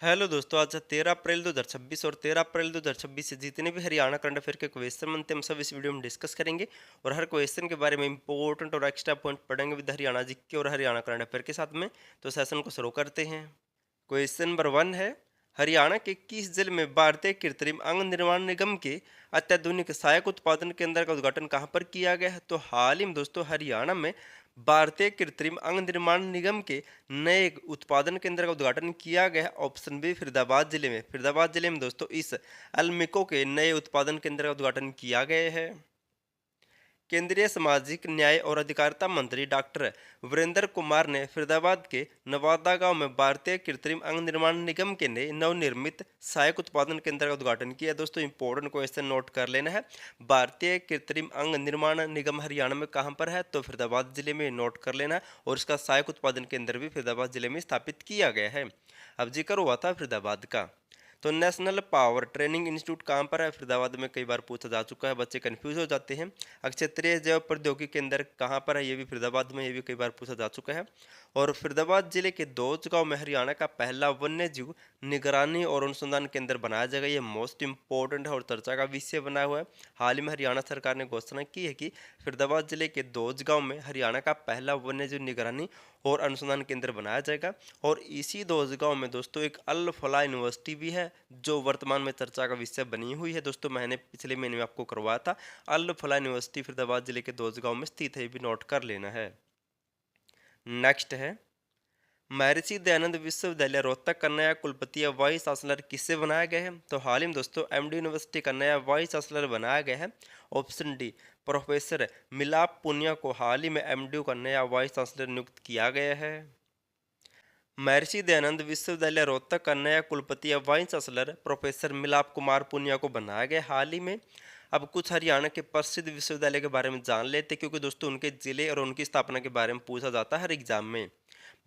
Hello दोस्तों, आज 13 अप्रैल 2026 और 13 अप्रैल 2026 से जितने भी हरियाणा करंट अफेयर के क्वेश्चन बनते हैं हम सब इस वीडियो में डिस्कस करेंगे। और हर क्वेश्चन के बारे में इंपॉर्टेंट और एक्स्ट्रा पॉइंट पढ़ेंगे विद हरियाणा जीके और हरियाणा करंट अफेयर के साथ में। तो सेशन को शुरू करते हैं। क्वेश्चन नंबर 1 है, हरियाणा के किस जिले में भारतीय कृत्रिम अंग निर्माण निगम के अत्याधुनिक सहायक उत्पादन केंद्र का उद्घाटन कहाँ पर किया गया है? तो हाल ही में दोस्तों हरियाणा में भारतीय कृत्रिम अंग निर्माण निगम के नए उत्पादन केंद्र का उद्घाटन किया गया है। ऑप्शन बी फरीदाबाद जिले में। फरीदाबाद जिले में दोस्तों इस अल्मिको के नए उत्पादन केंद्र का उद्घाटन किया गया है। केंद्रीय सामाजिक न्याय और अधिकारिता मंत्री डॉक्टर वीरेंद्र कुमार ने फरीदाबाद के नवादा गांव में भारतीय कृत्रिम अंग निर्माण निगम के नए नवनिर्मित सहायक उत्पादन केंद्र का उद्घाटन किया। दोस्तों इंपॉर्टेंट क्वेश्चन नोट कर लेना है। भारतीय कृत्रिम अंग निर्माण निगम हरियाणा में कहां पर है? तो फरीदाबाद जिले में नोट कर लेना है। और इसका सहायक उत्पादन केंद्र भी फरीदाबाद जिले में स्थापित किया गया है। अब जिक्र हुआ था फरीदाबाद का, तो नेशनल पावर ट्रेनिंग इंस्टीट्यूट कहाँ पर है? फरीदाबाद में कई बार पूछा जा चुका है, बच्चे कंफ्यूज हो जाते हैं। क्षेत्रीय जैव प्रौद्योगिकी केंद्र कहाँ पर है? ये भी फरीदाबाद में, ये भी कई बार पूछा जा चुका है। और फरीदाबाद जिले के दोज गांव में हरियाणा का पहला वन्य जीव निगरानी और अनुसंधान केंद्र बनाया जाएगा। ये मोस्ट इंपॉर्टेंट है और चर्चा का विषय बना हुआ है। हाल ही में हरियाणा सरकार ने घोषणा की है कि फरीदाबाद जिले के दोज गांव में हरियाणा का पहला वन्य जीव निगरानी और अनुसंधान केंद्र बनाया जाएगा। और इसी दोज गांव में दोस्तों एक अल फला यूनिवर्सिटी भी है जो वर्तमान में चर्चा का विषय बनी हुई है। दोस्तों मैंने पिछले महीने में आपको करवाया था। अल फला यूनिवर्सिटी फरीदाबाद जिले के दोज गांव में स्थित है, ये भी नोट कर लेना है। नेक्स्ट है, महर्षि दयानंद विश्वविद्यालय रोहतक का नया कुलपति या वाइस चांसलर किससे बनाया गया है? तो हाल ही में दोस्तों एमडी यूनिवर्सिटी का नया वाइस चांसलर बनाया गया है। ऑप्शन डी प्रोफेसर मिलाप पुनिया को हाल ही में एमडी का नया वाइस चांसलर नियुक्त किया गया है। महर्षि दयानंद विश्वविद्यालय रोहतक का नया कुलपति या वाइस चांसलर प्रोफेसर मिलाप कुमार पुनिया को बनाया गया हाल ही में। अब कुछ हरियाणा के प्रसिद्ध विश्वविद्यालय के बारे में जान लेते, क्योंकि दोस्तों उनके जिले और उनकी स्थापना के बारे में पूछा जाता है हर एग्जाम में।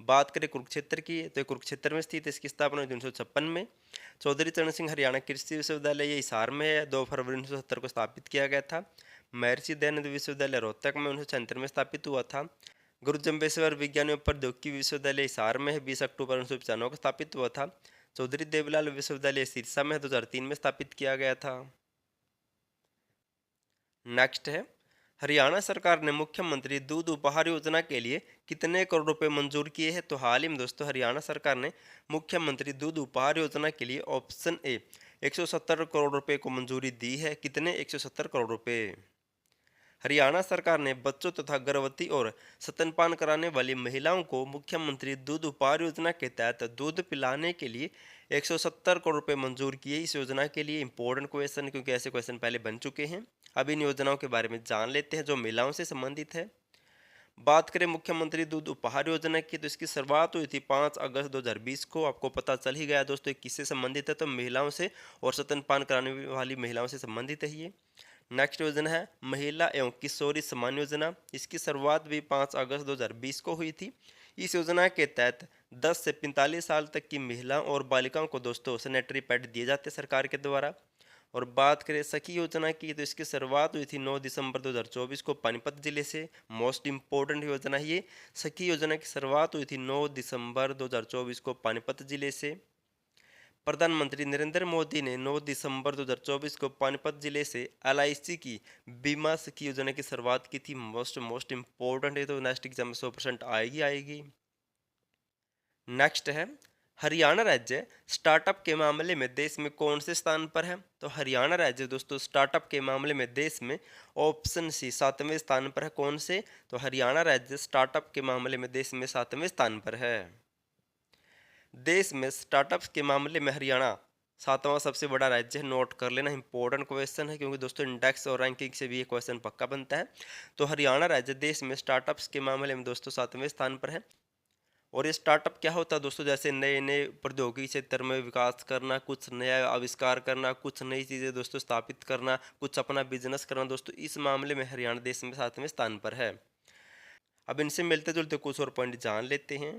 बात करें कुरुक्षेत्र की, तो ये कुरुक्षेत्र में स्थित है। इसकी स्थापना 1956 में। चौधरी चरण सिंह हरियाणा कृषि विश्वविद्यालय ये हिसार में है, 2 फरवरी 1970 को स्थापित किया गया था। महर्षि दयानंद विश्वविद्यालय रोहतक में 1976 में स्थापित हुआ था। गुरु जम्बेश्वर विज्ञान एवं प्रौद्योगिकी विश्वविद्यालय हिसार में है, 20 अक्टूबर 1995 को स्थापित हुआ था। चौधरी देवीलाल विश्वविद्यालय सिरसा में 2003 में स्थापित किया गया था। नेक्स्ट है, हरियाणा सरकार ने मुख्यमंत्री दूध उपहार योजना के लिए कितने करोड़ रुपए मंजूर किए हैं? तो हाल ही में दोस्तों हरियाणा सरकार ने मुख्यमंत्री दूध उपहार योजना के लिए ऑप्शन ए 170 करोड़ रुपए को मंजूरी दी है। कितने? 170 करोड़ रुपए। हरियाणा सरकार ने बच्चों तथा गर्भवती और स्तनपान कराने वाली महिलाओं को मुख्यमंत्री दूध उपहार योजना के तहत दूध पिलाने के लिए 170 करोड़ रुपए मंजूर किए। इस योजना के लिए इंपॉर्टेंट क्वेश्चन, क्योंकि ऐसे क्वेश्चन पहले बन चुके हैं। अब इन योजनाओं के बारे में जान लेते हैं जो महिलाओं से संबंधित है। बात करें मुख्यमंत्री दूध उपहार योजना की, तो इसकी शुरुआत हुई थी 5 अगस्त 2020 को। आपको पता चल ही गया दोस्तों किससे संबंधित है, तो महिलाओं से और स्तनपान कराने वाली महिलाओं से संबंधित है ये। नेक्स्ट योजना है महिला एवं किशोरी सम्मान योजना। इसकी शुरुआत भी 5 अगस्त 2020 को हुई थी। इस योजना के तहत 10 से 45 साल तक की महिलाओं और बालिकाओं को दोस्तों सैनिटरी पैड दिए जाते हैं सरकार के द्वारा। और बात करें सखी योजना की, तो इसकी शुरुआत हुई थी 9 दिसंबर 2024 को पानीपत जिले से। मोस्ट इंपॉर्टेंट योजना है ये। सखी योजना की शुरुआत हुई थी 9 दिसंबर 2024 को पानीपत जिले से। प्रधानमंत्री नरेंद्र मोदी ने 9 दिसंबर 2024 को पानीपत जिले से एलआईसी की बीमा सखी योजना की शुरुआत की थी। मोस्ट इंपॉर्टेंट है, तो नेक्स्ट एग्जाम में 100% आएगी। नेक्स्ट है, हरियाणा राज्य स्टार्टअप के मामले में देश में कौन से स्थान पर है? तो हरियाणा राज्य दोस्तों स्टार्टअप के मामले में देश में ऑप्शन सी 7वें स्थान पर है। कौन से? तो हरियाणा राज्य स्टार्टअप के मामले में देश में 7वें स्थान पर है। देश में स्टार्टअप्स के मामले में हरियाणा 7वां सबसे बड़ा राज्य है। नोट कर लेना, इंपॉर्टेंट क्वेश्चन है, क्योंकि दोस्तों इंडेक्स और रैंकिंग से भी ये क्वेश्चन पक्का बनता है। तो हरियाणा राज्य देश में स्टार्टअप्स के मामले में दोस्तों 7वें स्थान पर है। और ये स्टार्टअप क्या होता है दोस्तों? जैसे नए नए प्रौद्योगिकी क्षेत्र में विकास करना, कुछ नया आविष्कार करना, कुछ नई चीज़ें दोस्तों स्थापित करना, कुछ अपना बिजनेस करना। दोस्तों इस मामले में हरियाणा देश में 7वें स्थान पर है। अब इनसे मिलते जुलते कुछ और पॉइंट जान लेते हैं।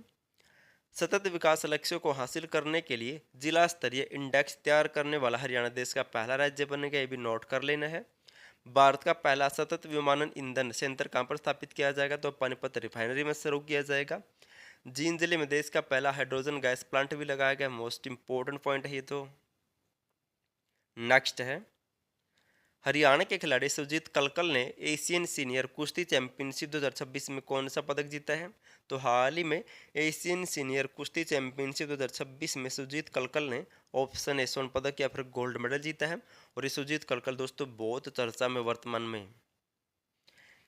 सतत विकास लक्ष्यों को हासिल करने के लिए जिला स्तरीय इंडेक्स तैयार करने वाला हरियाणा देश का पहला राज्य बनेगा, ये भी नोट कर लेना है। भारत का पहला सतत विमानन ईंधन संयंत्र कहाँ पर स्थापित किया जाएगा? तो पानीपत रिफाइनरी में शुरू किया जाएगा। जींद जिले में देश का पहला हाइड्रोजन गैस प्लांट भी लगाया गया। मोस्ट इंपॉर्टेंट पॉइंट है ये तो। नेक्स्ट है, हरियाणा के खिलाड़ी सुजीत कलकल ने एशियन सीनियर कुश्ती चैंपियनशिप 2026 में कौन सा पदक जीता है? तो हाल ही में एशियन सीनियर कुश्ती चैंपियनशिप 2026 में सुजीत कलकल ने ऑप्शन ए स्वर्ण पदक या फिर गोल्ड मेडल जीता है। और ये सुजीत कलकल दोस्तों बहुत चर्चा में वर्तमान में।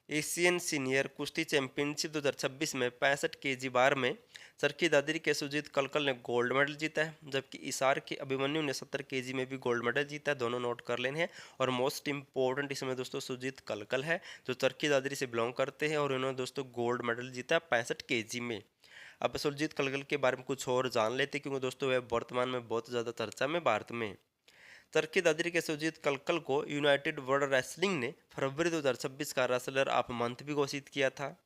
एशियन सीनियर कुश्ती चैंपियनशिप 2026 में 65 केजी बार में चरखी दादरी के सुजीत कलकल ने गोल्ड मेडल जीता है, जबकि इसार के अभिमन्यु ने 70 केजी में भी गोल्ड मेडल जीता है। दोनों नोट कर लेने हैं। और मोस्ट इंपॉर्टेंट इसमें दोस्तों सुजीत कलकल है जो चरखी दादरी से बिलोंग करते हैं और इन्होंने दोस्तों गोल्ड मेडल जीता है 65 केजी में। अब सुरजीत कलकल के बारे में कुछ और जान लेते, क्योंकि दोस्तों वह वर्तमान में बहुत ज़्यादा चर्चा में भारत में। चरखी दादरी के सुजीत कलकल को यूनाइटेड वर्ल्ड रेसलिंग ने फरवरी 2026 का रेसलर ऑफ मंथ भी घोषित किया था।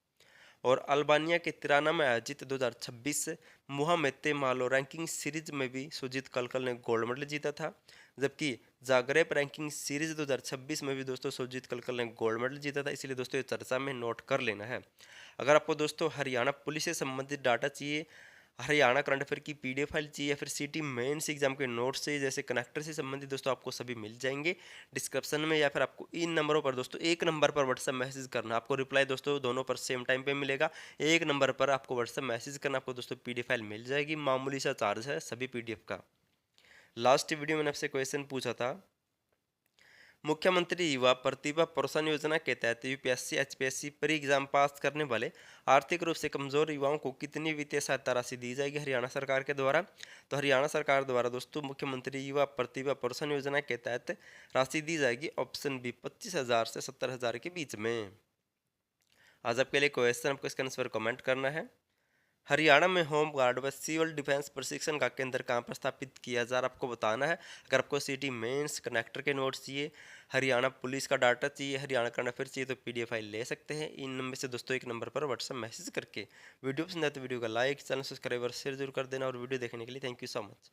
और अल्बानिया के तिराना में आयोजित 2026 मुहामेते मालो रैंकिंग सीरीज में भी सुजीत कलकल ने गोल्ड मेडल जीता था। जबकि जागरेब रैंकिंग सीरीज 2026 में भी दोस्तों सुजीत कलकल ने गोल्ड मेडल जीता था। इसलिए दोस्तों ये चर्चा में नोट कर लेना है। अगर आपको दोस्तों हरियाणा पुलिस से संबंधित डाटा चाहिए, हरियाणा करंट अफेयर की पीडीएफ फाइल चाहिए या फिर सिटी मेंस एग्जाम के नोट्स चाहिए, जैसे कनेक्टर से संबंधित दोस्तों आपको सभी मिल जाएंगे डिस्क्रिप्शन में, या फिर आपको इन नंबरों पर दोस्तों एक नंबर पर व्हाट्सएप मैसेज करना। आपको रिप्लाई दोस्तों दोनों पर सेम टाइम पे मिलेगा। एक नंबर पर आपको व्हाट्सएप मैसेज करना, आपको दोस्तों पीडीएफ फाइल मिल जाएगी। मामूली सा चार्ज है सभी पीडीएफ का। लास्ट वीडियो में आपसे क्वेश्चन पूछा था, मुख्यमंत्री युवा प्रतिभा प्रोत्साहन योजना के तहत यूपीएससी एचपीएससी प्री एग्जाम पास करने वाले आर्थिक रूप से कमजोर युवाओं को कितनी वित्तीय सहायता राशि दी जाएगी हरियाणा सरकार के द्वारा? तो हरियाणा सरकार द्वारा दोस्तों मुख्यमंत्री युवा प्रतिभा प्रोत्साहन योजना के तहत राशि दी जाएगी ऑप्शन बी 25,000 से 70,000 के बीच में। आज आपके लिए क्वेश्चन, आपको इसका आंसर कमेंट करना है। हरियाणा में होम गार्ड व सिविल डिफेंस प्रशिक्षण का केंद्र कहाँ पर स्थापित किया जा रहा है आपको बताना है। अगर आपको सिटी मेंस कनेक्टर के नोट्स चाहिए, हरियाणा पुलिस का डाटा चाहिए, हरियाणा करंट अफेयर चाहिए, तो पीडीएफ फाइल ले सकते हैं इन नंबर से दोस्तों एक नंबर पर व्हाट्सएप मैसेज करके। वीडियो पसंद आए तो वीडियो का लाइक, चैनल सब्सक्राइब और शेयर जरूर कर देना। और वीडियो देखने के लिए थैंक यू सो मच।